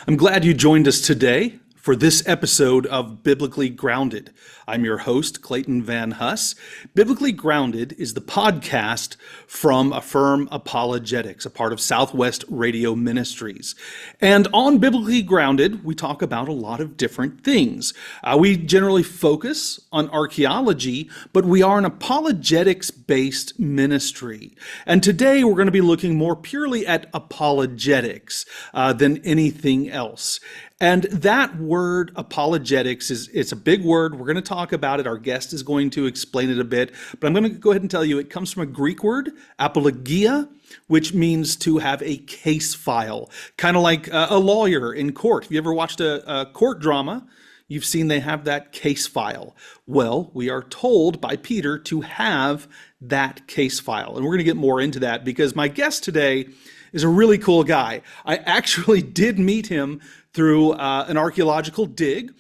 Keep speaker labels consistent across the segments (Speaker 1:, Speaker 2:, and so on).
Speaker 1: I'm glad you joined us today for this episode of Biblically Grounded. I'm your host, Clayton Van Huss. Biblically Grounded is the podcast from Affirm Apologetics, a part of Southwest Radio Ministries. And on Biblically Grounded, we talk about a lot of different things. We generally focus on archaeology, but we are an apologetics-based ministry. And today we're going to be looking more purely at apologetics than anything else. And that word apologetics it's a big word. We're going to talk about it. Our guest is going to explain it a bit, but I'm going to go ahead and tell you it comes from a Greek word, apologia, which means to have a case file, kind of like a lawyer in court. If you ever watched a court drama, you've seen they have that case file. Well, we are told by Peter to have that case file. And we're going to get more into that because my guest today is a really cool guy. I actually did meet him through an archaeological dig.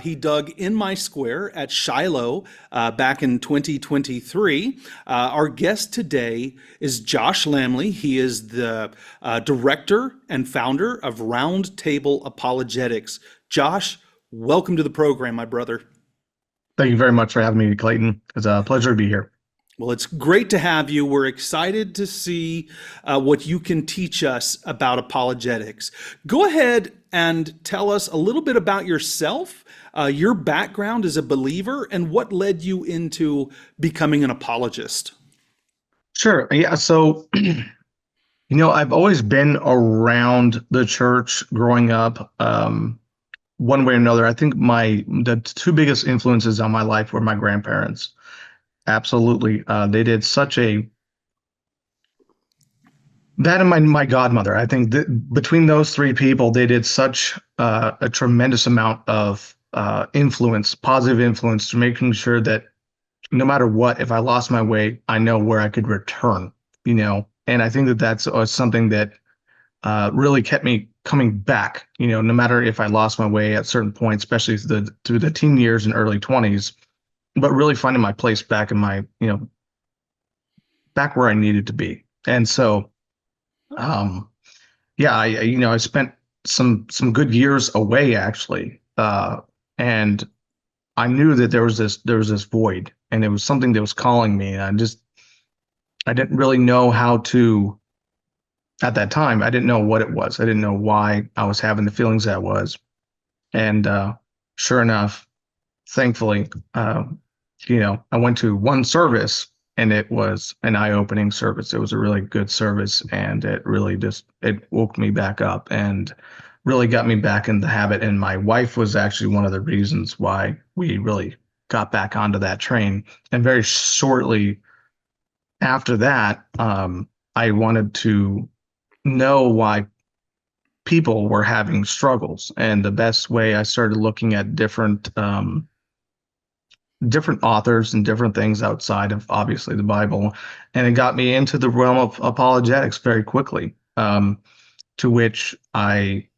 Speaker 1: He dug in my square at Shiloh back in 2023. Our guest today is Josh Lammle. He is the director and founder of Round Table Apologetics. Josh, welcome to the program, my brother.
Speaker 2: Thank you very much for having me, Clayton. It's a pleasure to be here.
Speaker 1: Well, it's great to have you. We're excited to see what you can teach us about apologetics. Go ahead and tell us a little bit about yourself, your background as a believer, and what led you into becoming an apologist.
Speaker 2: Sure. Yeah. So, I've always been around the church growing up, one way or another. I think the two biggest influences on my life were my grandparents. Absolutely. They did that and my godmother. I think that between those three people, they did such a tremendous amount of influence, positive influence, to making sure that no matter what, if I lost my way, I know where I could return, and I think that that's something that really kept me coming back, no matter if I lost my way at certain points, especially through the teen years and early 20s. But really finding my place back in back where I needed to be. And so, I spent some good years away actually. And I knew that there was this void, and it was something that was calling me. And I didn't really know how to, at that time, I didn't know what it was. I didn't know why I was having the feelings that I was. And sure enough, thankfully, I went to one service, and it was an eye-opening service. It was a really good service, and it really it woke me back up and really got me back in the habit. And my wife was actually one of the reasons why we really got back onto that train. And very shortly after that, I wanted to know why people were having struggles. And the best way, I started looking at different authors and different things outside of obviously the Bible, and it got me into the realm of apologetics very quickly, to which I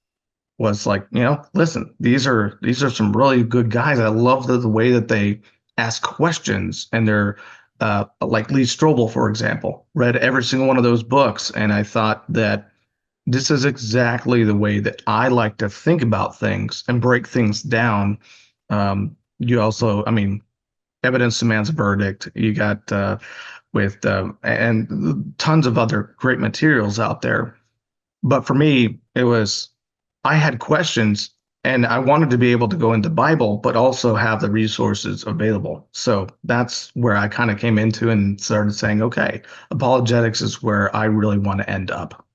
Speaker 2: was like, listen, these are some really good guys. I love the way that they ask questions, and they're like Lee Strobel, for example, read every single one of those books, and I thought that this is exactly the way that I like to think about things and break things down. You also, Evidence Demands a Verdict. You got and tons of other great materials out there. But for me, I had questions, and I wanted to be able to go into Bible, but also have the resources available. So that's where I kind of came into and started saying, okay, apologetics is where I really want to end up.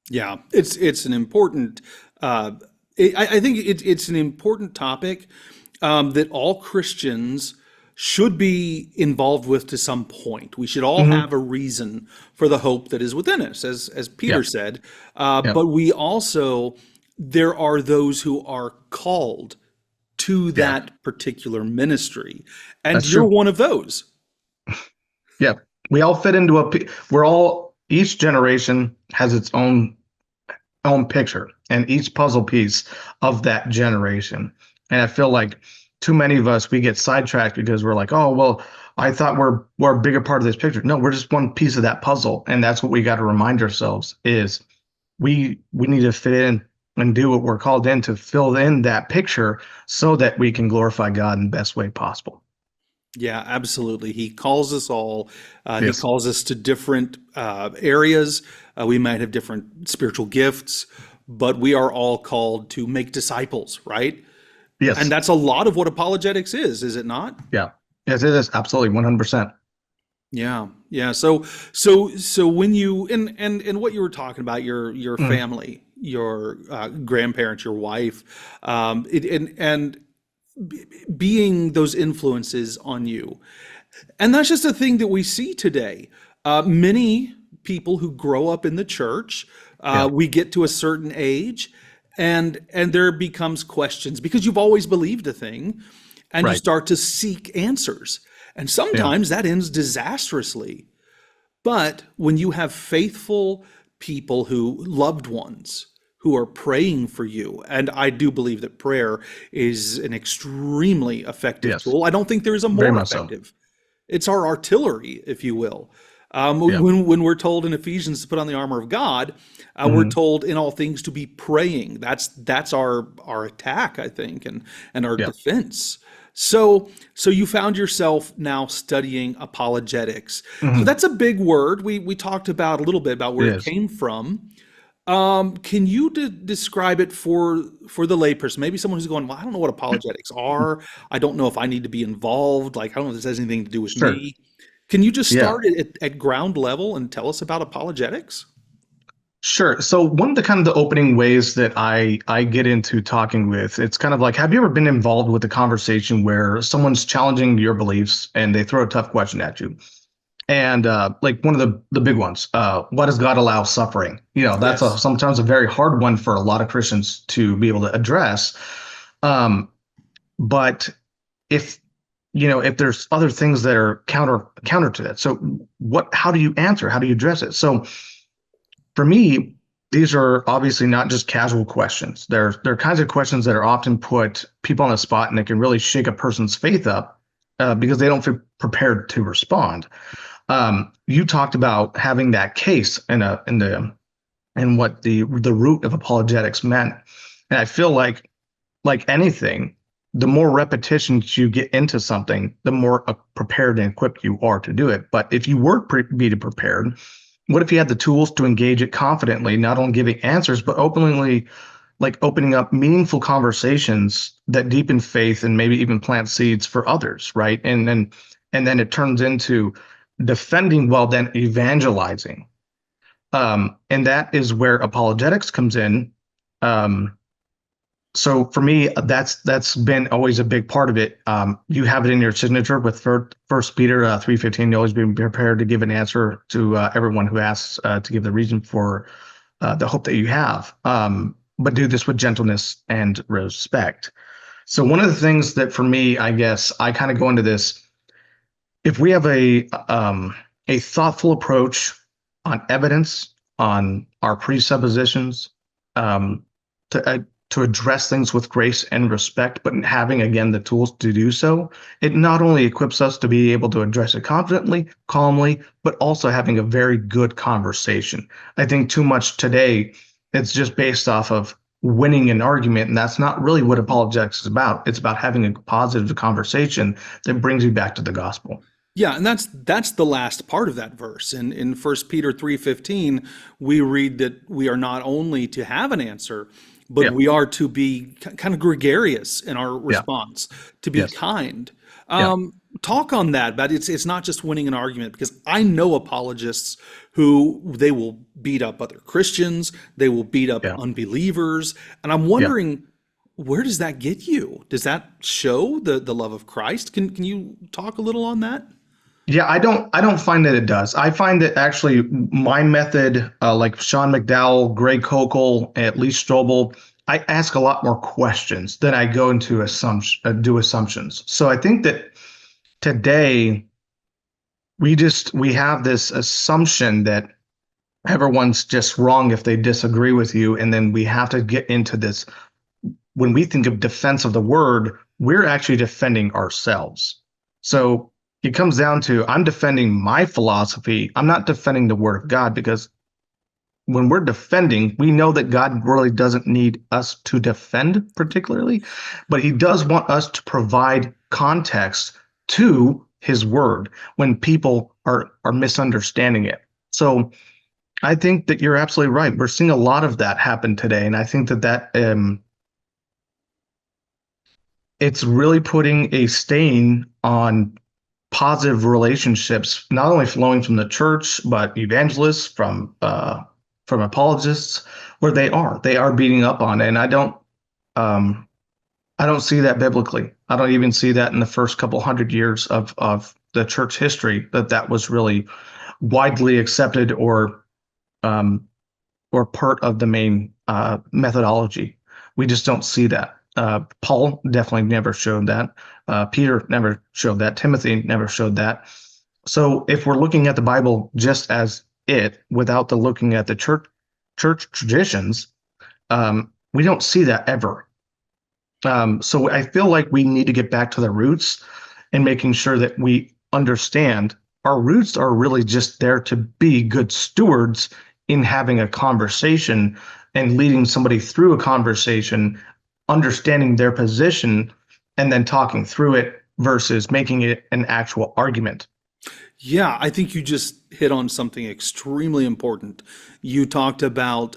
Speaker 1: Yeah, it's an important. I think it's an important topic that all Christians should be involved with to some point. We should all have a reason for the hope that is within us, as Peter said. But we also, there are those who are called to that particular ministry, and
Speaker 2: That's
Speaker 1: you're
Speaker 2: true.
Speaker 1: one of those.
Speaker 2: Yeah, we all fit into each generation has its own picture and each puzzle piece of that generation. And I feel like too many of us, we get sidetracked because we're like, oh, well, I thought we're a bigger part of this picture. No, we're just one piece of that puzzle. And that's what we got to remind ourselves is we need to fit in and do what we're called in to fill in that picture so that we can glorify God in the best way possible.
Speaker 1: Yeah, absolutely. He calls us all. He
Speaker 2: Yes.
Speaker 1: calls us to different areas. We might have different spiritual gifts, but we are all called to make disciples, right? And
Speaker 2: Yes.
Speaker 1: that's a lot of what apologetics is it not?
Speaker 2: Yeah. Yes, it is. Absolutely. 100%.
Speaker 1: Yeah, yeah. So when you and what you were talking about, your
Speaker 2: Mm,
Speaker 1: family, your grandparents, your wife, and being those influences on you. And that's just a thing that we see today. Many people who grow up in the church,
Speaker 2: yeah.
Speaker 1: we get to a certain age, and there becomes questions because you've always believed a thing, and you
Speaker 2: Right.
Speaker 1: start to seek answers. And
Speaker 2: Yeah.
Speaker 1: sometimes that ends disastrously. But when you have faithful people who loved ones who are praying for you, and I do believe that prayer is an extremely effective
Speaker 2: Yes.
Speaker 1: tool. I don't think there is a
Speaker 2: Very
Speaker 1: more
Speaker 2: much so.
Speaker 1: effective. It's our artillery, if you will.
Speaker 2: Yeah.
Speaker 1: When we're told in Ephesians to put on the armor of God, we're
Speaker 2: Hmm.
Speaker 1: told in all things to be praying. That's our attack, I think, and our
Speaker 2: Yeah.
Speaker 1: defense. So you found yourself now studying apologetics. So
Speaker 2: Hmm.
Speaker 1: that's a big word. We talked about a little bit about
Speaker 2: It
Speaker 1: where it
Speaker 2: is.
Speaker 1: came from. Can you describe it for the layperson? Maybe someone who's going, well, I don't know what apologetics are. I don't know if I need to be involved. Like, I don't know if this has anything to do with
Speaker 2: Sure.
Speaker 1: me. Can you just
Speaker 2: Yeah.
Speaker 1: start it at ground level and tell us about apologetics?
Speaker 2: Sure. So one of the kind of the opening ways that I get into talking with, it's kind of like, have you ever been involved with a conversation where someone's challenging your beliefs and they throw a tough question at you? And like one of the big ones, why does God allow suffering? That's
Speaker 1: Yes.
Speaker 2: sometimes a very hard one for a lot of Christians to be able to address. Um, but if if there's other things that are counter to that, so how do you answer? How do you address it? So for me, these are obviously not just casual questions. They're kinds of questions that are often put people on the spot and they can really shake a person's faith up because they don't feel prepared to respond. You talked about having that case in what the root of apologetics meant, and I feel like anything, the more repetitions you get into something, the more prepared and equipped you are to do it. But if you were be prepared, what if you had the tools to engage it confidently, not only giving answers, but openly, like opening up meaningful conversations that deepen faith and maybe even plant seeds for others, right? And then it turns into defending while then evangelizing. And that is where apologetics comes in. Um, so for me, that's been always a big part of it. You have it in your signature with First Peter 3:15. You always be prepared to give an answer to everyone who asks to give the reason for the hope that you have. But do this with gentleness and respect. So one of the things that for me, I guess I kind of go into this, if we have a thoughtful approach on evidence, on our presuppositions, um, to to address things with grace and respect, but having again the tools to do so, it not only equips us to be able to address it confidently, calmly, but also having a very good conversation. I think too much today, it's just based off of winning an argument, and that's not really what apologetics is about. It's about having a positive conversation that brings you back to the gospel.
Speaker 1: Yeah, and that's the last part of that verse. In First Peter 3:15, we read that we are not only to have an answer, but
Speaker 2: Yeah,
Speaker 1: we are to be kind of gregarious in our
Speaker 2: yeah,
Speaker 1: response, to be
Speaker 2: yes,
Speaker 1: kind.
Speaker 2: yeah,
Speaker 1: Talk on that, but it's not just winning an argument because I know apologists who they will beat up other Christians, they will beat up
Speaker 2: yeah,
Speaker 1: unbelievers, and I'm
Speaker 2: yeah.
Speaker 1: wondering where does that get you? Does that show the love of Christ? Can you talk a little on that?
Speaker 2: Yeah, I don't find that it does. I find that actually my method, like Sean McDowell, Greg Kokel, at least Strobel, I ask a lot more questions than I go into do assumptions. So I think that today we have this assumption that everyone's just wrong if they disagree with you, and then we have to get into this. When we think of defense of the word, we're actually defending ourselves. So it comes down to I'm defending my philosophy. I'm not defending the word of God because when we're defending, we know that God really doesn't need us to defend particularly, but he does want us to provide context to his word when people are misunderstanding it. So I think that you're absolutely right. We're seeing a lot of that happen today, and I think that it's really putting a stain on positive relationships, not only flowing from the church, but evangelists, from apologists, where they are beating up on it. And um, I don't see that biblically. I don't even see that in the first couple hundred years of the church history that was really widely accepted um, or part of the main methodology. We just don't see that. Paul definitely never showed that. Peter never showed that. Timothy never showed that. So if we're looking at the Bible just as it, without the looking at the church traditions, we don't see that ever. So I feel like we need to get back to the roots and making sure that we understand our roots are really just there to be good stewards in having a conversation and leading somebody through a conversation, understanding their position, and then talking through it versus making it an actual argument.
Speaker 1: Yeah, I think you just hit on something extremely important. You talked about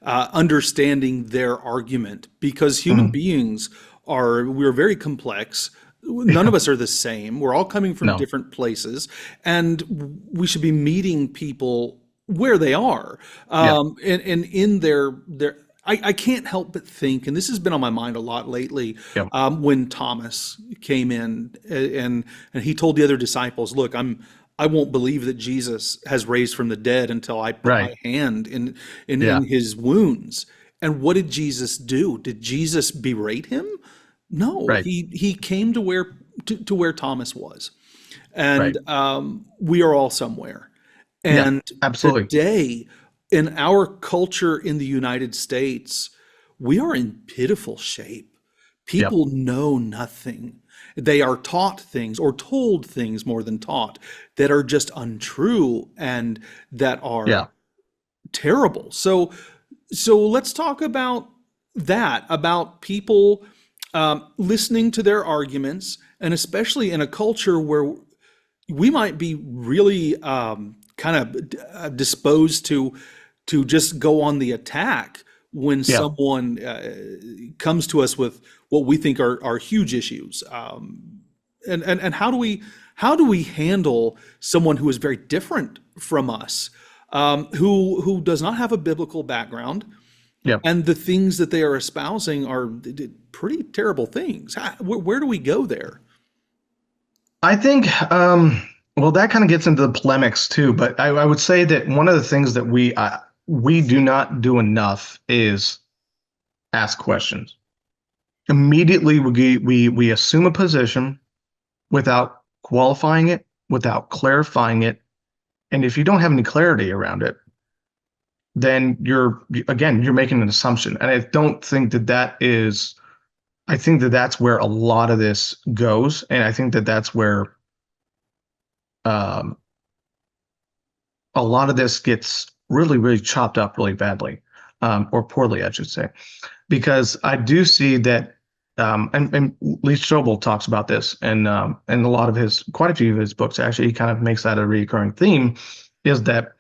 Speaker 1: understanding their argument because human
Speaker 2: Mhm.
Speaker 1: beings we're very complex. None of us are the same. We're all coming from
Speaker 2: No,
Speaker 1: different places, and we should be meeting people where they are.
Speaker 2: yeah,
Speaker 1: And in I can't help but think, and this has been on my mind a lot lately,
Speaker 2: yeah,
Speaker 1: when Thomas came in and he told the other disciples, "Look, I won't believe that Jesus has raised from the dead until I put
Speaker 2: right,
Speaker 1: my hand
Speaker 2: yeah,
Speaker 1: in his wounds." And what did Jesus do? Did Jesus berate him? No,
Speaker 2: right,
Speaker 1: he came to where Thomas was,
Speaker 2: right,
Speaker 1: and we are all somewhere.
Speaker 2: yeah,
Speaker 1: And
Speaker 2: absolutely,
Speaker 1: today, in our culture in the United States, we are in pitiful shape.
Speaker 2: yep,
Speaker 1: People know nothing. They are taught things or told things more than taught that are just untrue and that are
Speaker 2: yeah.
Speaker 1: terrible. So let's talk about that, about people listening to their arguments, and especially in a culture where we might be really kind of disposed to just go on the attack when
Speaker 2: Yeah,
Speaker 1: someone comes to us with what we think are huge issues. And how do we handle someone who is very different from us, who does not have a biblical background,
Speaker 2: yeah.
Speaker 1: and the things that they are espousing are pretty terrible things? Where do we go there?
Speaker 2: I think, well, that kind of gets into the polemics too, but I would say that one of the things that we do not do enough is ask questions. Immediately, we assume a position without qualifying it, without clarifying it, and if you don't have any clarity around it, then you're making an assumption, and I don't think that is. I think that that's where a lot of this goes, and I think that that's where um, a lot of this gets really, really chopped up really badly, or poorly, I should say, because I do see that, and Lee Strobel talks about this, and a lot of quite a few of his books actually, he kind of makes that a recurring theme, is that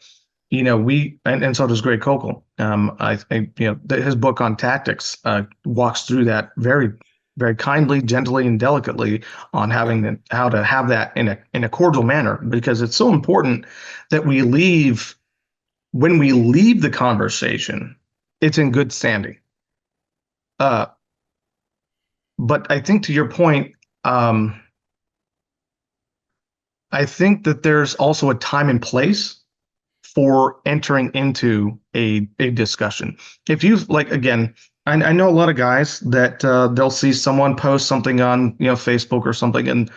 Speaker 2: and so does Greg Koukl. His book on tactics walks through that very, very kindly, gently, and delicately on how to have that in a cordial manner, because it's so important that when we leave the conversation, it's in good standing. Uh, but I think to your point, um, I think that there's also a time and place for entering into a discussion. If you like, again, I know a lot of guys that they'll see someone post something on Facebook or something, and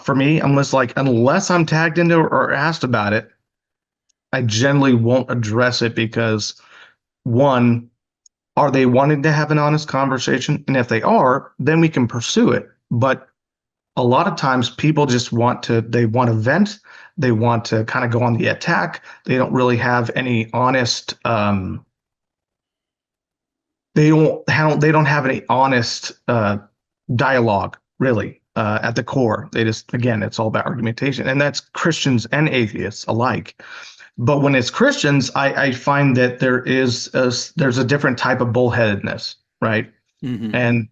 Speaker 2: for me, I'm just like, unless I'm tagged into or asked about it, I generally won't address it because, one, are they wanting to have an honest conversation? And if they are, then we can pursue it. But a lot of times people just they want to vent. They want to kind of go on the attack. They don't really have any honest, they don't have any honest dialogue really at the core. They just, again, it's all about argumentation, and that's Christians and atheists alike. But when it's Christians, I find that there's a different type of bullheadedness, right?
Speaker 1: Mm-hmm.
Speaker 2: And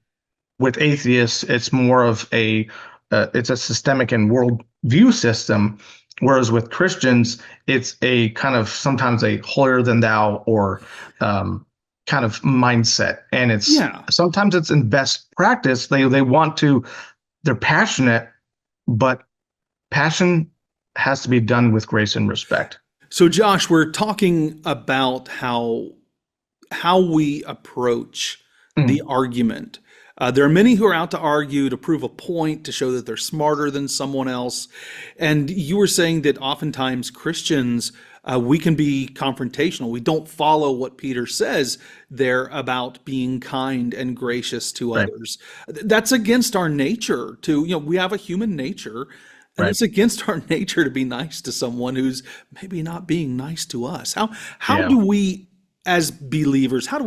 Speaker 2: with atheists, it's more of it's a systemic and world view system, whereas with Christians, it's a kind of sometimes a holier than thou or kind of mindset, and sometimes it's in best practice. They're passionate, but passion has to be done with grace and respect.
Speaker 1: So, Josh, we're talking about how we approach the argument. There are many who are out to argue, to prove a point, to show that they're smarter than someone else. And you were saying that oftentimes Christians, we can be confrontational. We don't follow what Peter says there about being kind and gracious to others. That's against our nature we have a human nature. And it's against our nature to be nice to someone who's maybe not being nice to us. How do we, as believers, how do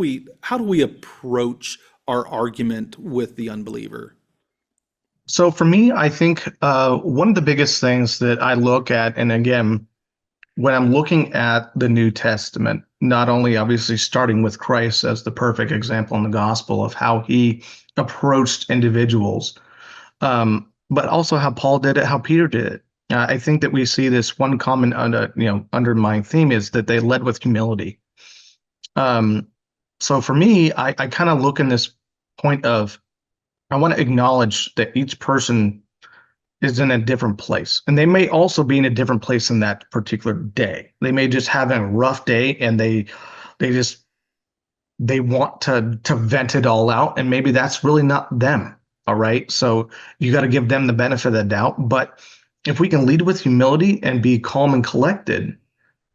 Speaker 1: we approach our argument with the unbeliever?
Speaker 2: So for me, I think one of the biggest things that I look at, and again, when I'm looking at the New Testament, not only obviously starting with Christ as the perfect example in the gospel of how he approached individuals, but also how Paul did it, how Peter did it. I think that we see this one common underlying theme is that they led with humility. So for me, I kind of look in this point of I want to acknowledge that each person is in a different place, and they may also be in a different place in that particular day. They may just have a rough day, and they want to vent it all out, and maybe that's really not them. All right. So you got to give them the benefit of the doubt. But if we can lead with humility and be calm and collected,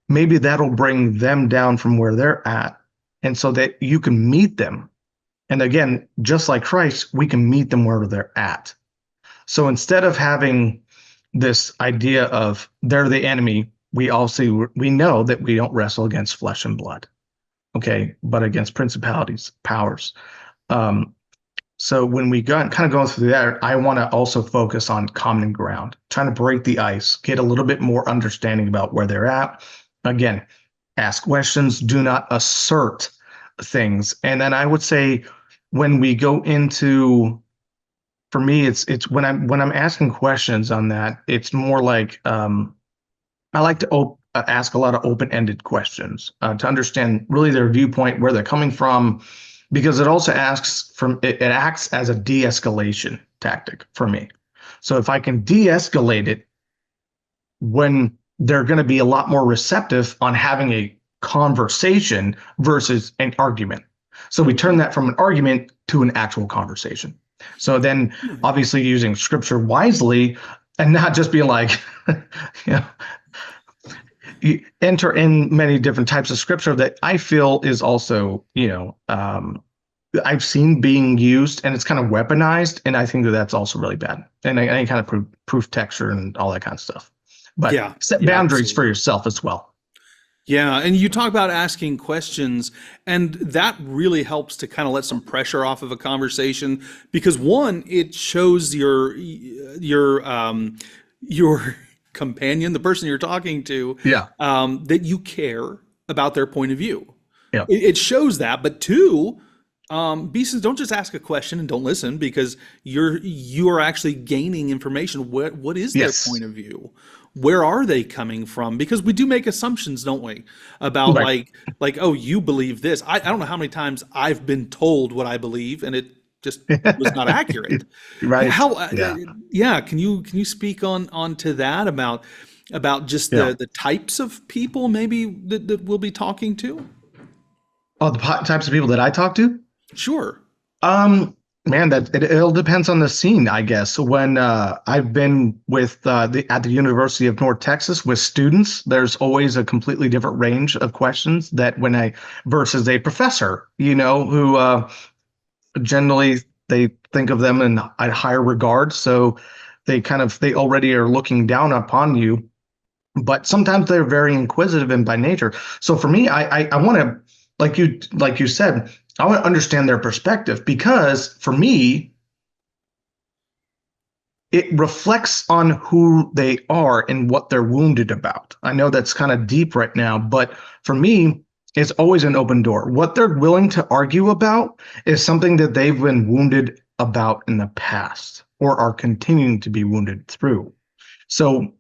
Speaker 2: maybe that'll bring them down from where they're at. And so that you can meet them. And again, just like Christ, we can meet them wherever they're at. So instead of having this idea of they're the enemy, we know that we don't wrestle against flesh and blood. Okay. But against principalities, powers. So when we kind of go through that, I want to also focus on common ground, trying to break the ice, get a little bit more understanding about where they're at. Again, ask questions, do not assert things. And then I would say when we go into, for me, it's when I'm asking questions on that, it's more like I like to ask a lot of open-ended questions to understand really their viewpoint, where they're coming from. Because it also acts as a de-escalation tactic for me. So if I can de-escalate it, when they're going to be a lot more receptive on having a conversation versus an argument. So we turn that from an argument to an actual conversation. So then obviously using scripture wisely and not just being like, you enter in many different types of scripture that I feel is also, I've seen being used, and it's kind of weaponized, and I think that that's also really bad. And any kind of proof texture and all that kind of stuff. But set boundaries for yourself as well.
Speaker 1: Yeah, and you talk about asking questions, and that really helps to kind of let some pressure off of a conversation, because one, it shows your companion, the person you're talking to, that you care about their point of view. Yeah. It shows that. But two, don't just ask a question and don't listen, because you are actually gaining information. What is their point of view? Where are they coming from? Because we do make assumptions, don't we? About like, oh, you believe this. I don't know how many times I've been told what I believe, and it just was not accurate.
Speaker 2: Right.
Speaker 1: Can you speak on to that about just the types of people maybe that we'll be talking to?
Speaker 2: Oh, the types of people that I talk to?
Speaker 1: Sure.
Speaker 2: Man, it all depends on the scene, I guess. When I've been with at the University of North Texas with students, there's always a completely different range of questions versus a professor, who generally they think of them in a higher regard. So they already are looking down upon you, but sometimes they're very inquisitive and by nature. So for me, I want to, like you said, I want to understand their perspective, because for me, it reflects on who they are and what they're wounded about. I know that's kind of deep right now, but for me, it's always an open door. What they're willing to argue about is something that they've been wounded about in the past or are continuing to be wounded through. So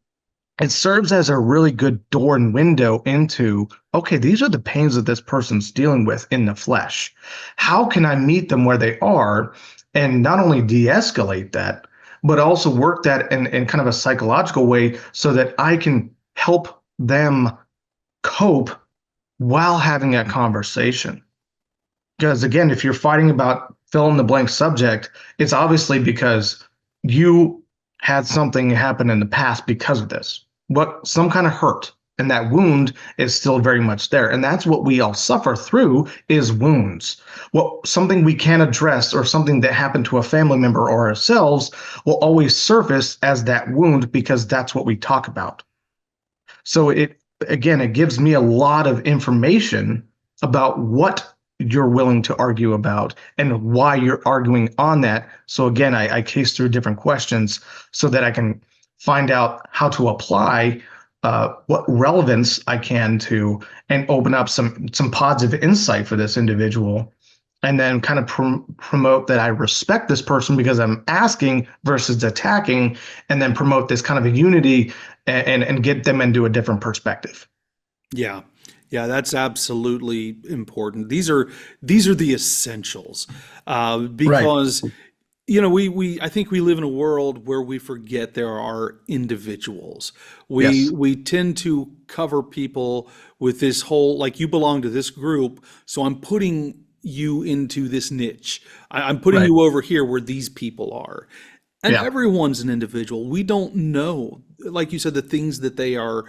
Speaker 2: it serves as a really good door and window into, okay, these are the pains that this person's dealing with in the flesh. How can I meet them where they are and not only de-escalate that, but also work that in kind of a psychological way so that I can help them cope while having a conversation? Because again, if you're fighting about fill in the blank subject, it's obviously because you had something happen in the past because of this. What some kind of hurt, and that wound is still very much there. And that's what we all suffer through, is wounds. Well, something we can't address or something that happened to a family member or ourselves will always surface as that wound, because that's what we talk about. So it gives me a lot of information about what you're willing to argue about and why you're arguing on that. So again, I case through different questions so that I can find out how to apply what relevance I can to, and open up some positive insight for this individual, and then kind of promote that I respect this person because I'm asking versus attacking, and then promote this kind of a unity and get them into a different perspective.
Speaker 1: Yeah. Yeah, that's absolutely important. These are the essentials,
Speaker 2: Right.
Speaker 1: because we I think we live in a world where we forget there are individuals. We
Speaker 2: Yes.
Speaker 1: we tend to cover people with this whole, like, you belong to this group, so I'm putting you into this niche. I'm putting
Speaker 2: Right.
Speaker 1: you over here where these people are. And
Speaker 2: Yeah.
Speaker 1: everyone's an individual. We don't know, like you said, the things that they are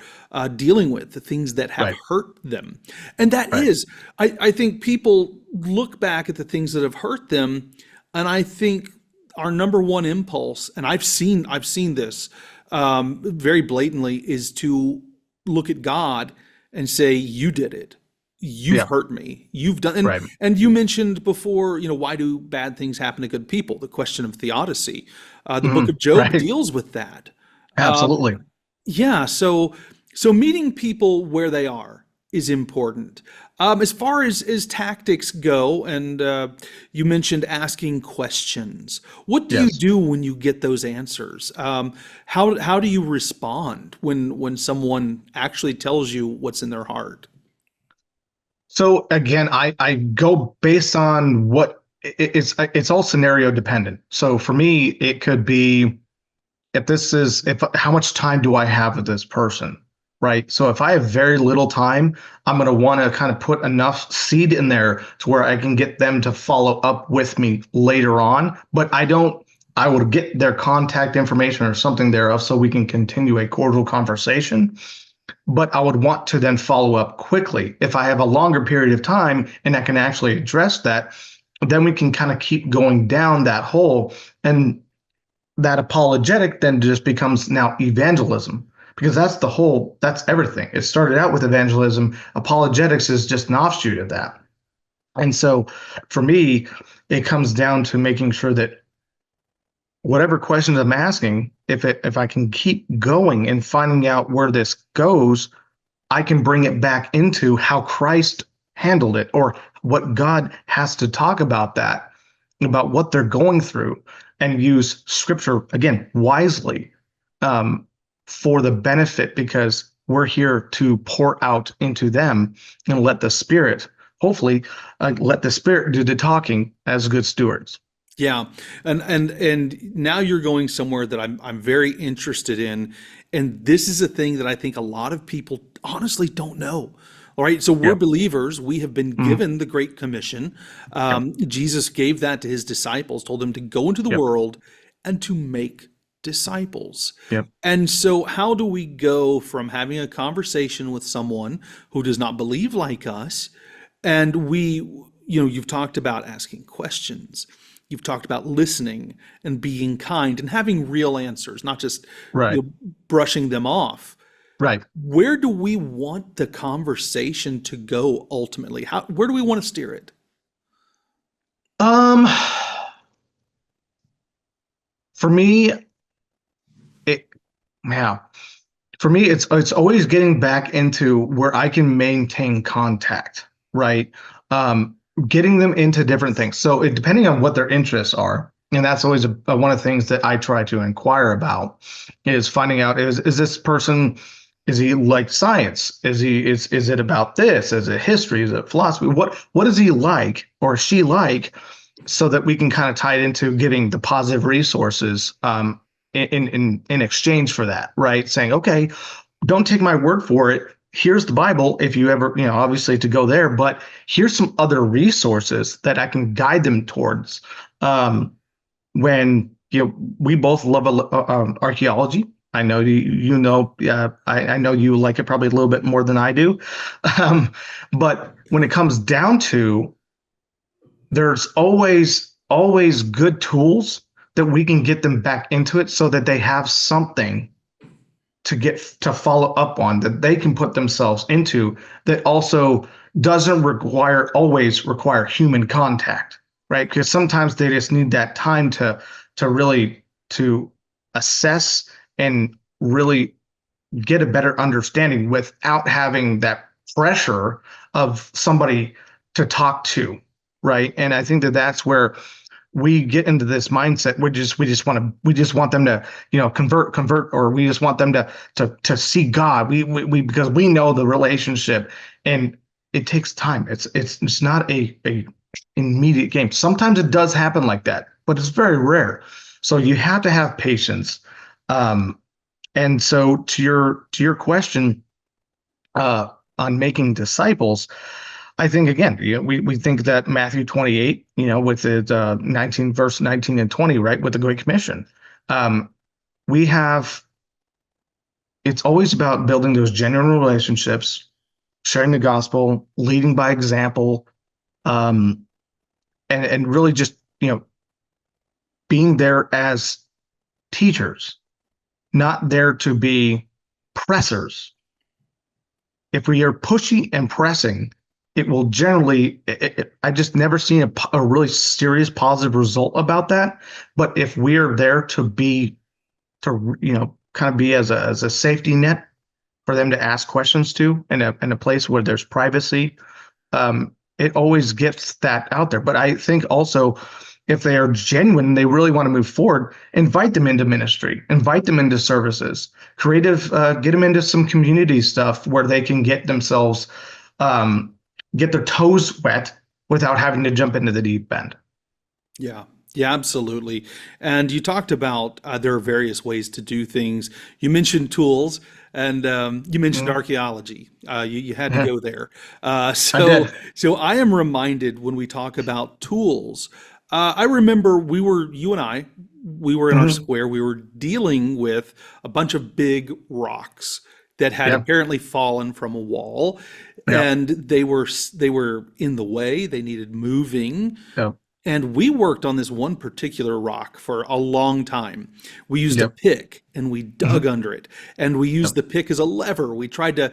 Speaker 1: dealing with, the things that have
Speaker 2: Right.
Speaker 1: hurt them. And that
Speaker 2: Right.
Speaker 1: is, I think people look back at the things that have hurt them, and I think our number one impulse, and I've seen this very blatantly, is to look at God and say, "You did it. You've
Speaker 2: Yeah.
Speaker 1: hurt me. You've done." And
Speaker 2: Right.
Speaker 1: and you mentioned before, why do bad things happen to good people? The question of theodicy. The book of Job
Speaker 2: Right.
Speaker 1: deals with that. Um,
Speaker 2: Absolutely.
Speaker 1: yeah, so meeting people where they are is important. As far as tactics go, and you mentioned asking questions. What do you
Speaker 2: Yes.
Speaker 1: do when you get those answers? How do you respond when someone actually tells you what's in their heart?
Speaker 2: So again, I go based on what it's all scenario dependent. So for me, it could be, if how much time do I have with this person, right? So if I have very little time, I'm going to want to kind of put enough seed in there to where I can get them to follow up with me later on. But I would get their contact information or something thereof so we can continue a cordial conversation. But I would want to then follow up quickly. If I have a longer period of time and I can actually address that, then we can kind of keep going down that hole. And that apologetic then just becomes now evangelism, because that's everything. It started out with evangelism. Apologetics is just an offshoot of that. And so for me, it comes down to making sure that whatever questions I'm asking, if I can keep going and finding out where this goes, I can bring it back into how Christ handled it, or what God has to talk about that, about what they're going through, and use scripture again wisely, um, for the benefit, because we're here to pour out into them and let the Spirit, hopefully, let the Spirit do the talking as good stewards.
Speaker 1: Yeah, and now you're going somewhere that I'm very interested in, and this is a thing that I think a lot of people honestly don't know. All right, so we're
Speaker 2: Yep.
Speaker 1: believers. We have been
Speaker 2: Mhm.
Speaker 1: given the Great Commission.
Speaker 2: Yep.
Speaker 1: Jesus gave that to his disciples, told them to go into the
Speaker 2: Yep.
Speaker 1: world and to make disciples.
Speaker 2: Yep.
Speaker 1: And so, how do we go from having a conversation with someone who does not believe like us, and you've talked about asking questions. You've talked about listening and being kind and having real answers, not just
Speaker 2: Right.
Speaker 1: brushing them off.
Speaker 2: Right.
Speaker 1: Where do we want the conversation to go ultimately? Where do we want to steer it?
Speaker 2: Um, for me, it, yeah, for me, it's always getting back into where I can maintain contact, right? Um, Getting them into different things. So depending on what their interests are, and that's always one of the things that I try to inquire about is finding out is this person, is he like science? Is it about this? Is it history? Is it philosophy? What is he like or she like? So that we can kind of tie it into giving the positive resources in exchange for that, right? Saying, okay, don't take my word for it. Here's the Bible if you ever, obviously to go there, but here's some other resources that I can guide them towards. When we both love archaeology. I know I know you like it probably a little bit more than I do. But when it comes down to, there's always good tools that we can get them back into it so that they have something to follow up on, that they can put themselves into, that also doesn't always require human contact, right? Because sometimes they just need that time to really to assess and really get a better understanding without having that pressure of somebody to talk to, right? And I think that that's where we get into this mindset. We just want them to convert, or we just want them to see God. We because we know the relationship, and it takes time. It's not a immediate game. Sometimes it does happen like that, but it's very rare. So you have to have patience. And so to your question on making disciples, I think again, we think that Matthew 28, with the 19 verse 19 and 20, right, with the Great Commission, we have. It's always about building those genuine relationships, sharing the gospel, leading by example, and really just being there as teachers, not there to be pressers. If we are pushy and pressing, it will generally, I just never seen a really serious positive result about that. But if we're there to kind of be as a safety net for them to ask questions to, in a place where there's privacy, it always gets that out there. But I think also, if they are genuine, they really want to move forward, invite them into ministry, invite them into services, creative, get them into some community stuff where they can get themselves, get their toes wet without having to jump into the deep end.
Speaker 1: Yeah. Yeah, absolutely. And you talked about there are various ways to do things. You mentioned tools, and you mentioned
Speaker 2: Mhm.
Speaker 1: archaeology. You had to go there.
Speaker 2: I did.
Speaker 1: So I am reminded when we talk about tools. I remember you and I, we were in our
Speaker 2: Hmm.
Speaker 1: square. We were dealing with a bunch of big rocks that had
Speaker 2: Yep.
Speaker 1: apparently fallen from a wall,
Speaker 2: Yep.
Speaker 1: and they were in the way. They needed moving.
Speaker 2: Yep.
Speaker 1: And we worked on this one particular rock for a long time. We used a
Speaker 2: Yep.
Speaker 1: pick and we dug
Speaker 2: Hmm.
Speaker 1: under it. And we used
Speaker 2: Yep.
Speaker 1: the pick as a lever. We tried to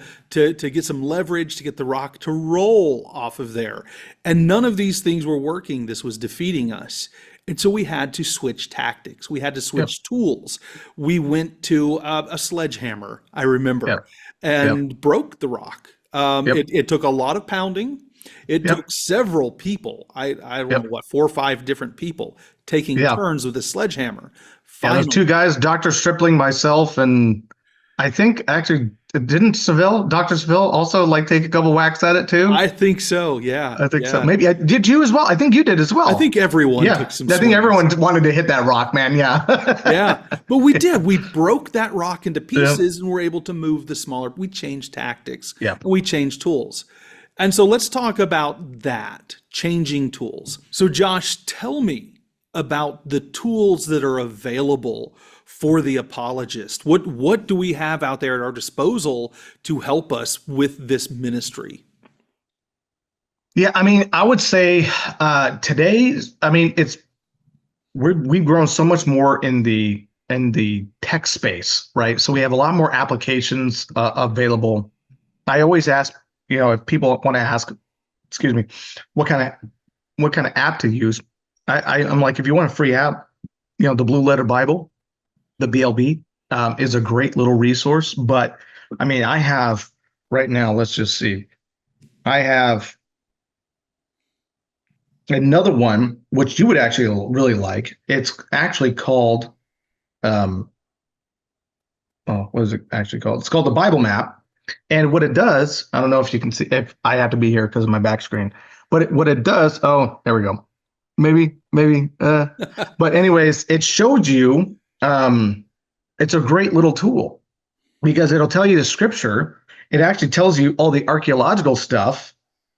Speaker 1: get some leverage to get the rock to roll off of there. And none of these things were working. This was defeating us. And so we had to switch tactics. We had to
Speaker 2: Yep.
Speaker 1: switch tools. We went to a sledgehammer, I remember,
Speaker 2: Yep. Yep.
Speaker 1: and broke the rock.
Speaker 2: Yep.
Speaker 1: It took a lot of pounding. It took
Speaker 2: Yep.
Speaker 1: several people. I don't know
Speaker 2: Yep.
Speaker 1: what, 4 or 5 different people taking
Speaker 2: Yeah.
Speaker 1: turns with a sledgehammer.
Speaker 2: Yeah. Those two
Speaker 1: Finally,
Speaker 2: guys, Dr. Stripling, myself, and I think actually didn't Dr. Seville also like take a couple whacks at it too?
Speaker 1: I think so. Yeah,
Speaker 2: I think so.
Speaker 1: yeah.
Speaker 2: Maybe did you as well? I think you did as
Speaker 1: I
Speaker 2: well.
Speaker 1: think everyone took
Speaker 2: Yeah.
Speaker 1: some
Speaker 2: I think
Speaker 1: swings.
Speaker 2: everyone wanted to hit that rock, man. Yeah.
Speaker 1: Yeah, but we did. We broke that rock into
Speaker 2: Yeah.
Speaker 1: pieces and were able to move the smaller. We changed tactics
Speaker 2: Yeah.
Speaker 1: and we changed tools. And so let's talk about that, changing tools. So, Josh, tell me about the tools that are available for the apologist. What do we have out there at our disposal to help us with this ministry?
Speaker 2: Yeah. I mean, I would say today, I mean, we've grown so much more in the tech space, right? So we have a lot more applications available. I always ask, if people want to ask, excuse me, what kind of app to use. I'm like, if you want a free app, the Blue Letter Bible, the BLB, is a great little resource. But I mean, I have right now, let's just see. I have another one, which you would actually really like. It's actually called, what is it actually called? It's called the Bible Map. And what it does, I don't know if you can see, if I have to be here because of my back screen, but what it does, oh, there we go. Maybe, but anyways, it showed you, it's a great little tool because it'll tell you the scripture. It actually tells you all the archaeological stuff,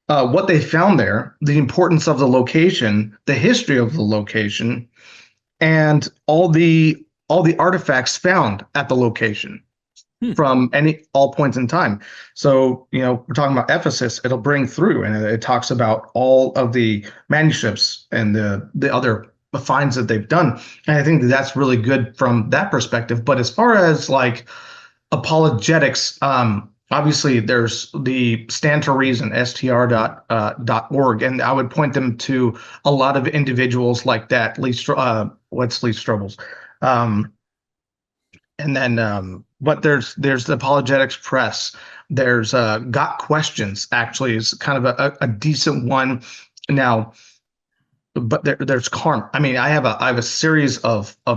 Speaker 2: what they found there, the importance of the location, the history of the location, and all the artifacts found at the location from all points in time. So, we're talking about Ephesus, it'll bring through, and it talks about all of the manuscripts and the other finds that they've done. And I think that's really good from that perspective. But as far as like apologetics, obviously there's the Stand to Reason, str.org, and I would point them to a lot of individuals like that. Lee Strobel's. And then, but there's the Apologetics Press. There's Got Questions, actually, is kind of a decent one now. But there's Karma. I mean, I have a series of I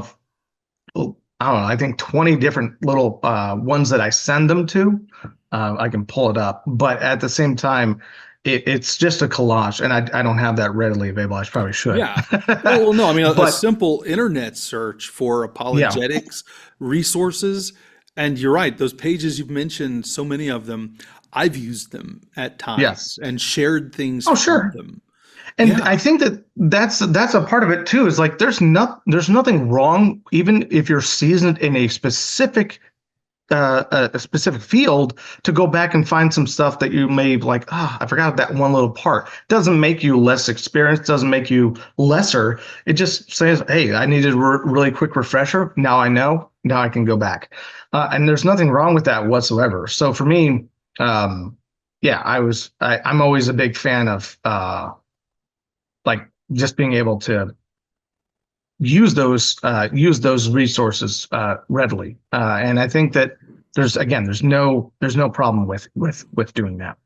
Speaker 2: don't know, I think 20 different little ones that I send them to. I can pull it up, but at the same time, it's just a collage, and I don't have that readily available. I probably should.
Speaker 1: Yeah. Well, no, I mean, a simple internet search for apologetics resources. And you're right, those pages you've mentioned, so many of them, I've used them at times and shared things from them.
Speaker 2: And I think that's a part of it too, is like there's nothing wrong, even if you're seasoned in a specific field, to go back and find some stuff that you may like, I forgot that one little part. Doesn't make you less experienced, doesn't make you lesser. It just says, hey, I needed a really quick refresher. Now I know, now I can go back. And there's nothing wrong with that whatsoever. So for me, I'm always a big fan of like just being able to use those resources readily, and I think that there's no problem with doing that.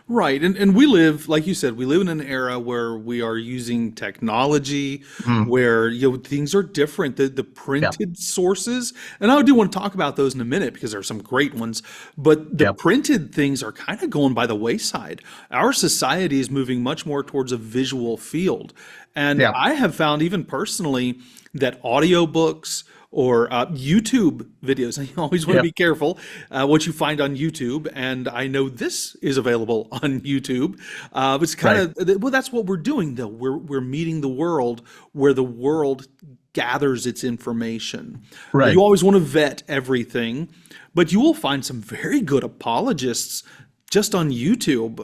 Speaker 1: Right. And we live, like you said, we live in an era where we are using technology, where things are different. The printed sources, and I do want to talk about those in a minute because there are some great ones, but the printed things are kind of going by the wayside. Our society is moving much more towards a visual field. And I have found, even personally, that audiobooks or YouTube videos, and you always want to be careful what you find on YouTube. And I know this is available on YouTube. It's kind of, well, that's what we're doing, though. We're meeting the world where the world gathers its information. Right. You always want to vet everything, but you will find some very good apologists just on YouTube.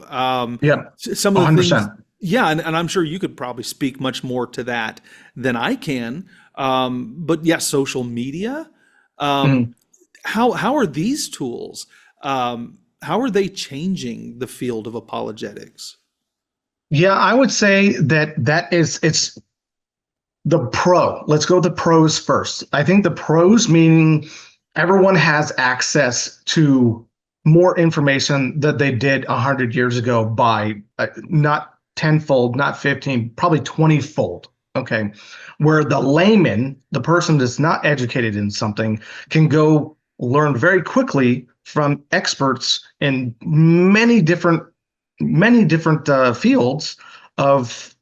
Speaker 1: Some of the 100%. Things. Yeah, and I'm sure you could probably speak much more to that than I can. But yeah, social media. How are these tools? How are they changing the field of apologetics?
Speaker 2: Yeah, I would say it's the pro. Let's go with the pros first. I think the pros, meaning everyone has access to more information that they did 100 years ago by not tenfold, not 15, probably 20-fold. Okay. Where the layman, the person that's not educated in something, can go learn very quickly from experts in many different fields of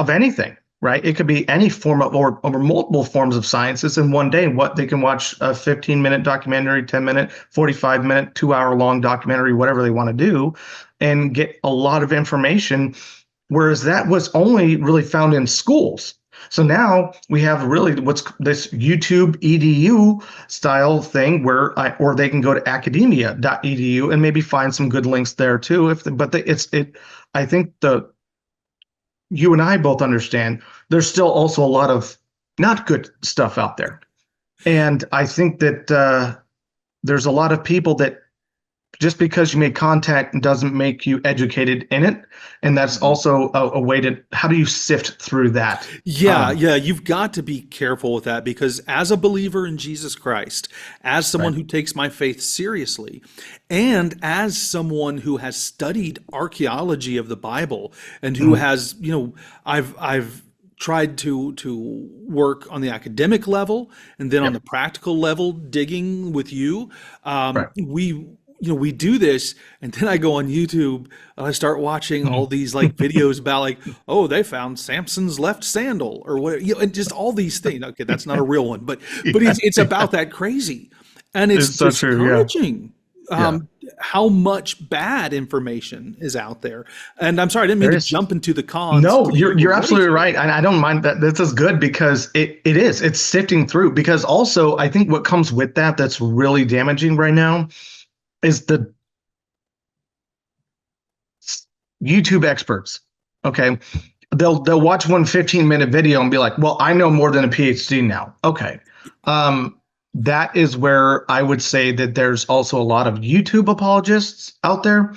Speaker 2: anything, right? It could be any form of, or multiple forms of sciences in one day. What they can watch a 15-minute documentary, 10-minute, 45-minute, 2-hour-long documentary, whatever they want to do, and get a lot of information. Whereas that was only really found in schools. So now we have really what's this YouTube EDU style thing where or they can go to academia.edu and maybe find some good links there too. I think you and I both understand there's still also a lot of not good stuff out there. And I think that there's a lot of people that just because you make contact doesn't make you educated in it. And that's also a way to, how do you sift through that?
Speaker 1: Yeah, yeah, you've got to be careful with that because as a believer in Jesus Christ, as someone
Speaker 2: Right.
Speaker 1: who takes my faith seriously, and as someone who has studied archaeology of the Bible and who
Speaker 2: Mhm.
Speaker 1: has, I've tried to work on the academic level and then on the
Speaker 2: Yep.
Speaker 1: practical level, digging with you.
Speaker 2: Right.
Speaker 1: We do this, and then I go on YouTube and I start watching all
Speaker 2: Mhm.
Speaker 1: these like videos about like, oh, they found Samson's left sandal or what, and just all these things. Okay, that's not a real one, but
Speaker 2: Yeah.
Speaker 1: it's about that crazy, and it's
Speaker 2: It's so true. Yeah.
Speaker 1: discouraging.
Speaker 2: Yeah.
Speaker 1: How much bad information is out there. And I'm sorry, I didn't mean
Speaker 2: There
Speaker 1: to
Speaker 2: is.
Speaker 1: jump into the cons
Speaker 2: No,
Speaker 1: till you were
Speaker 2: you're
Speaker 1: ready
Speaker 2: absolutely
Speaker 1: to.
Speaker 2: right. And I don't mind that. This is good because it's sifting through, because also I think what comes with that's really damaging right now is the YouTube experts. Okay. They'll watch one 15-minute video and be like, well, I know more than a PhD now. Okay. That is where I would say that there's also a lot of YouTube apologists out there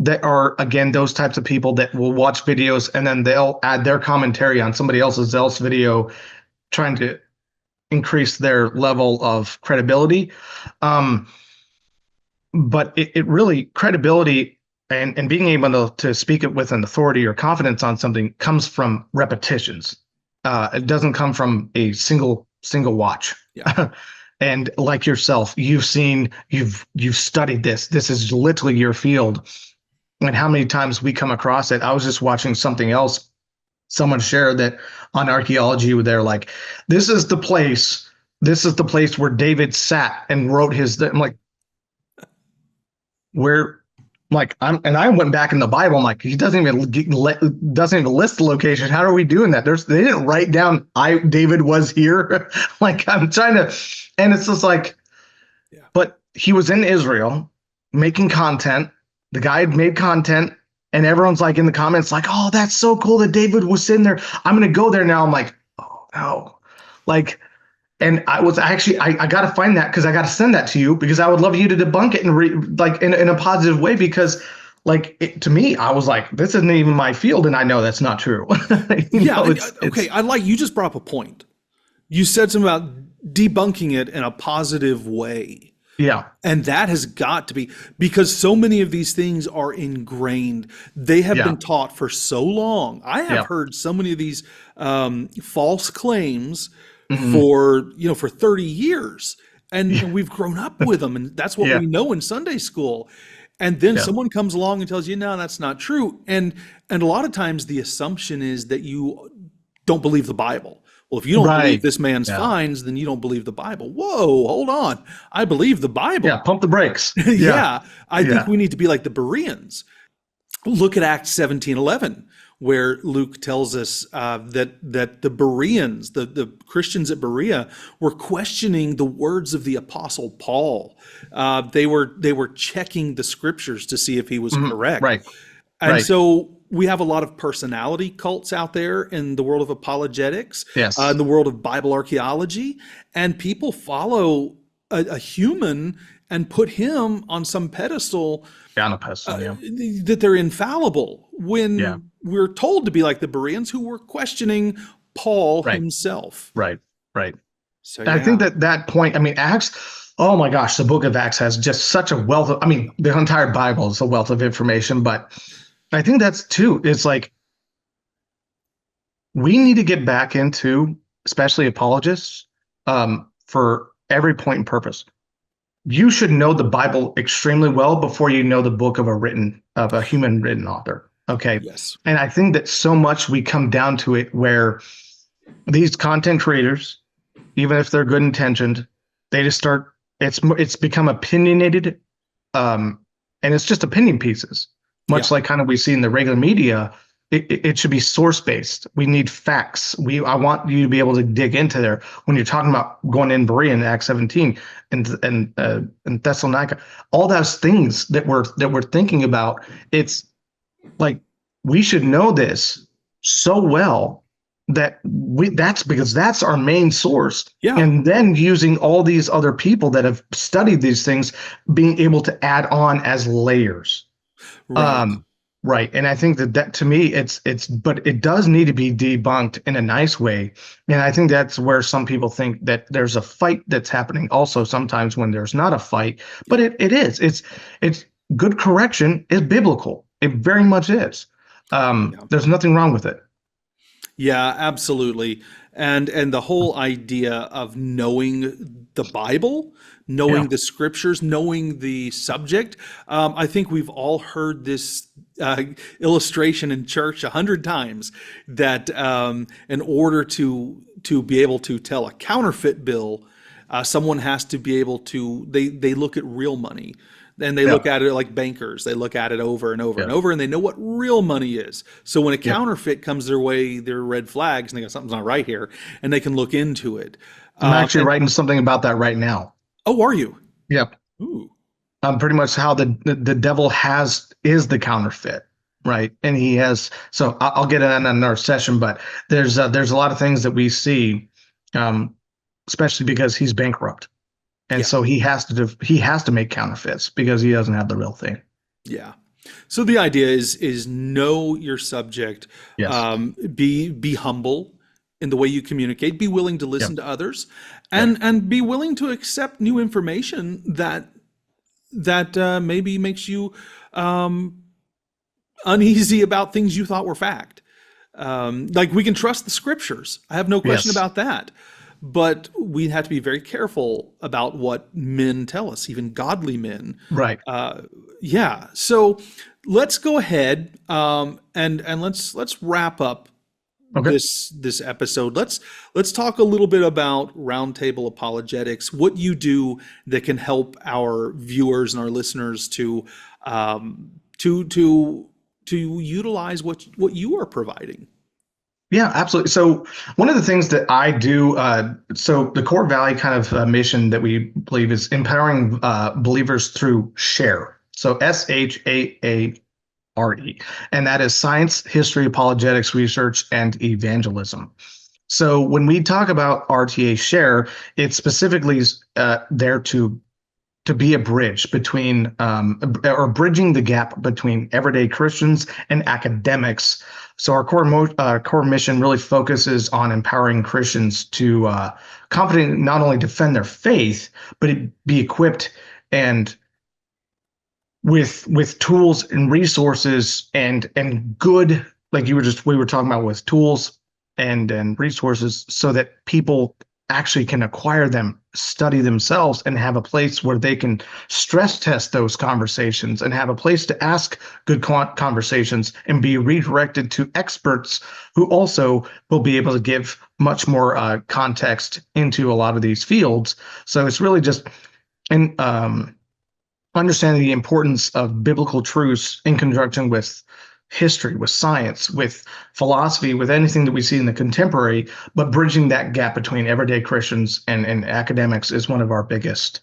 Speaker 2: that are, again, those types of people that will watch videos and then they'll add their commentary on somebody else's video, trying to increase their level of credibility. Um, but it really, credibility and being able to speak it with an authority or confidence on something comes from repetitions. It doesn't come from a single watch.
Speaker 1: Yeah.
Speaker 2: And like yourself, you've studied this. This is literally your field. And how many times we come across it. I was just watching something else. Someone shared that on archaeology, where they're like, this is the place. This is the place where David sat and wrote his. I'm like, where, like, and I went back in the Bible. I'm like, he doesn't even list the location. How are we doing that? They didn't write down David was here. Like, I'm trying to, and it's just like,
Speaker 1: Yeah.
Speaker 2: but he was in Israel making content. The guy had made content, and everyone's like in the comments, like, oh, that's so cool that David was sitting there. I'm gonna go there now. I'm like, oh no, like. And I was actually, I got to find that because I got to send that to you, because I would love you to debunk it and like in a positive way, because like to me, I was like, this isn't even my field. And I know that's not true.
Speaker 1: Yeah. Okay.
Speaker 2: It's,
Speaker 1: I like you just brought up a point. You said something about debunking it in a positive way.
Speaker 2: yeah,
Speaker 1: And that has got to be because so many of these things are ingrained. They have
Speaker 2: yeah,
Speaker 1: been taught for so long. I have
Speaker 2: yeah.
Speaker 1: heard so many of these false claims
Speaker 2: Hmm.
Speaker 1: for 30 years. And we've grown up with them. And that's what
Speaker 2: Yeah,
Speaker 1: we know in Sunday school. And then
Speaker 2: yeah,
Speaker 1: someone comes along and tells you, no, that's not true. And a lot of times the assumption is that you don't believe the Bible. Well, if you don't believe
Speaker 2: right.
Speaker 1: this man's
Speaker 2: Yeah,
Speaker 1: finds, then you don't believe the Bible. Whoa, hold on. I believe the
Speaker 2: yeah.
Speaker 1: Bible.
Speaker 2: Pump the brakes. Yeah,
Speaker 1: Yeah, I think
Speaker 2: yeah.
Speaker 1: we need to be like the Bereans. Look at Acts 17:11, where Luke tells us that the Bereans, the Christians at Berea, were questioning the words of the Apostle Paul. They were checking the scriptures to see if he was
Speaker 2: Mhm.
Speaker 1: correct.
Speaker 2: Right,
Speaker 1: And
Speaker 2: right.
Speaker 1: so we have a lot of personality cults out there in the world of apologetics, in
Speaker 2: Yes.
Speaker 1: the world of Bible archaeology, and people follow a human and put him on some pedestal
Speaker 2: Down a pedestal. Yeah,
Speaker 1: that they're infallible
Speaker 2: yeah.
Speaker 1: when we're told to be like the Bereans who were questioning Paul
Speaker 2: Right,
Speaker 1: himself.
Speaker 2: right, right.
Speaker 1: So
Speaker 2: I think
Speaker 1: yeah,
Speaker 2: that point, I mean, Acts, oh my gosh, the book of Acts has just such a wealth of, I mean, the entire Bible is a wealth of information, but I think that's too, it's like we need to get back into, especially apologists, for every point and purpose. You should know the Bible extremely well before you know the book of a human written author. Okay.
Speaker 1: yes,
Speaker 2: And I think that so much we come down to it where these content creators, even if they're good intentioned, they just start. It's become opinionated, um, and it's just opinion pieces.
Speaker 1: yeah,
Speaker 2: Much like kind of we see in the regular media, it should be source based. We need facts. I want you to be able to dig into there when you're talking about going in Berea in Acts 17 and Thessalonica, all those things that we're thinking about. It's like we should know this so well, that's because that's our main source.
Speaker 1: Yeah,
Speaker 2: And then using all these other people that have studied these things, being able to add on as layers.
Speaker 1: right.
Speaker 2: Um, right. And I think that to me, but it does need to be debunked in a nice way. And I think that's where some people think that there's a fight that's happening also sometimes when there's not a fight, but
Speaker 1: Yeah,
Speaker 2: it is. It's good correction is biblical. It very much is.
Speaker 1: yeah.
Speaker 2: There's nothing wrong with it.
Speaker 1: Yeah, absolutely. And the whole idea of knowing the Bible,
Speaker 2: Yeah.
Speaker 1: knowing the scriptures, knowing the subject. I think we've all heard this illustration in church 100 times that in order to be able to tell a counterfeit bill, someone has to be able to they look at real money. And they look
Speaker 2: Yeah.
Speaker 1: at it like bankers. They look at it over and over and
Speaker 2: Yeah.
Speaker 1: over, and they know what real money is. So when a
Speaker 2: Yep.
Speaker 1: counterfeit comes their way, they're red flags, and they go, something's not right here, and they can look into it.
Speaker 2: I'm actually
Speaker 1: And
Speaker 2: writing something about that right now.
Speaker 1: oh, are you?
Speaker 2: Yep.
Speaker 1: Ooh,
Speaker 2: Pretty much how the devil is the counterfeit, right? And he has. So I'll get in another session, but there's a lot of things that we see, um, especially because he's bankrupt, and
Speaker 1: yeah,
Speaker 2: so he has to make counterfeits because he doesn't have the real thing.
Speaker 1: yeah. So the idea is know your subject,
Speaker 2: Yes.
Speaker 1: be humble in the way you communicate, be willing to
Speaker 2: Yep.
Speaker 1: listen to others,
Speaker 2: Yep.
Speaker 1: and be willing to accept new information that maybe makes you um, uneasy about things you thought were fact. Like we can trust the scriptures. I have no question
Speaker 2: Yes.
Speaker 1: about that. But we have to be very careful about what men tell us, even godly men.
Speaker 2: Right.
Speaker 1: Uh, yeah. So let's go ahead and let's wrap up
Speaker 2: Okay.
Speaker 1: this episode. Let's talk a little bit about Round Table Apologetics, what you do that can help our viewers and our listeners to to utilize what you are providing.
Speaker 2: Yeah, absolutely. So one of the things that I do, so the Core Valley kind of mission that we believe is empowering believers through share. So SHAARE, and that is science, history, apologetics, research, and evangelism. So when we talk about RTA share, it's specifically there to be a bridge between or bridging the gap between everyday Christians and academics. So our core mission really focuses on empowering Christians to confidently not only defend their faith, but be equipped and with tools and resources and good, like we were talking about, with tools and resources, so that people actually can acquire them, study themselves, and have a place where they can stress test those conversations and have a place to ask good conversations and be redirected to experts who also will be able to give much more context into a lot of these fields. So it's really just in understanding the importance of biblical truths in conjunction with history, with science, with philosophy, with anything that we see in the contemporary, but bridging that gap between everyday Christians and academics is one of our biggest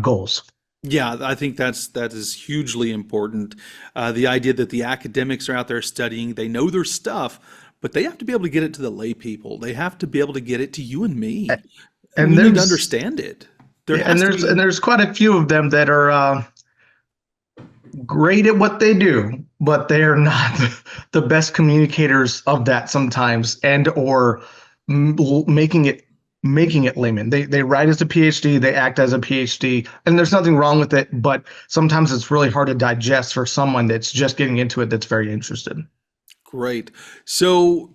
Speaker 2: goals.
Speaker 1: Yeah, I think that is hugely important. The idea that the academics are out there studying, they know their stuff, but they have to be able to get it to the lay people. They have to be able to get it to you and me.
Speaker 2: And
Speaker 1: We need to
Speaker 2: there's
Speaker 1: understand it. There
Speaker 2: yeah, and
Speaker 1: has to be.
Speaker 2: there's quite a few of them that are great at what they do, but they are not the best communicators of that sometimes, and or making it layman. They write as a PhD, they act as a PhD, and there's nothing wrong with it, but sometimes it's really hard to digest for someone that's just getting into it that's very interested.
Speaker 1: Great. So,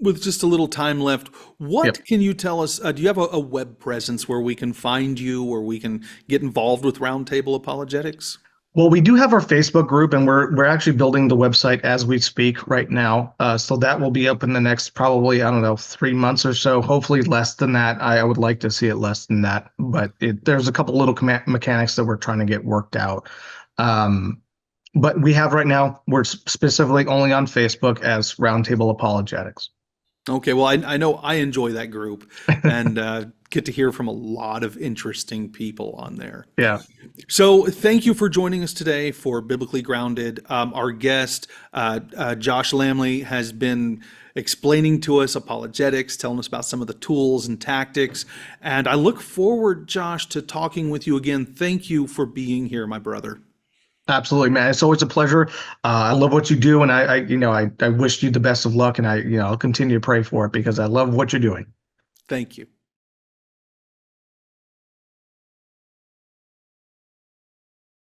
Speaker 1: with just a little time left,
Speaker 2: Yep.
Speaker 1: what can you tell us? Do you have a web presence where we can find you, where we can get involved with Roundtable Apologetics?
Speaker 2: Well, we do have our Facebook group, and we're actually building the website as we speak right now. So that will be up in the next, probably, I don't know, 3 months or so. Hopefully less than that. I would like to see it less than that, but there's a couple little mechanics that we're trying to get worked out. But we have right now, we're specifically only on Facebook as Roundtable Apologetics.
Speaker 1: Okay, well, I know I enjoy that group and get to hear from a lot of interesting people on there.
Speaker 2: Yeah,
Speaker 1: So, thank you for joining us today for Biblically Grounded. Our guest, Josh Lammle, has been explaining to us apologetics, telling us about some of the tools and tactics. And I look forward, Josh, to talking with you again. Thank you for being here, my brother.
Speaker 2: absolutely, man. It's always a pleasure. I love what you do, and I wish you the best of luck, and I'll continue to pray for it because I love what you're doing.
Speaker 1: Thank you.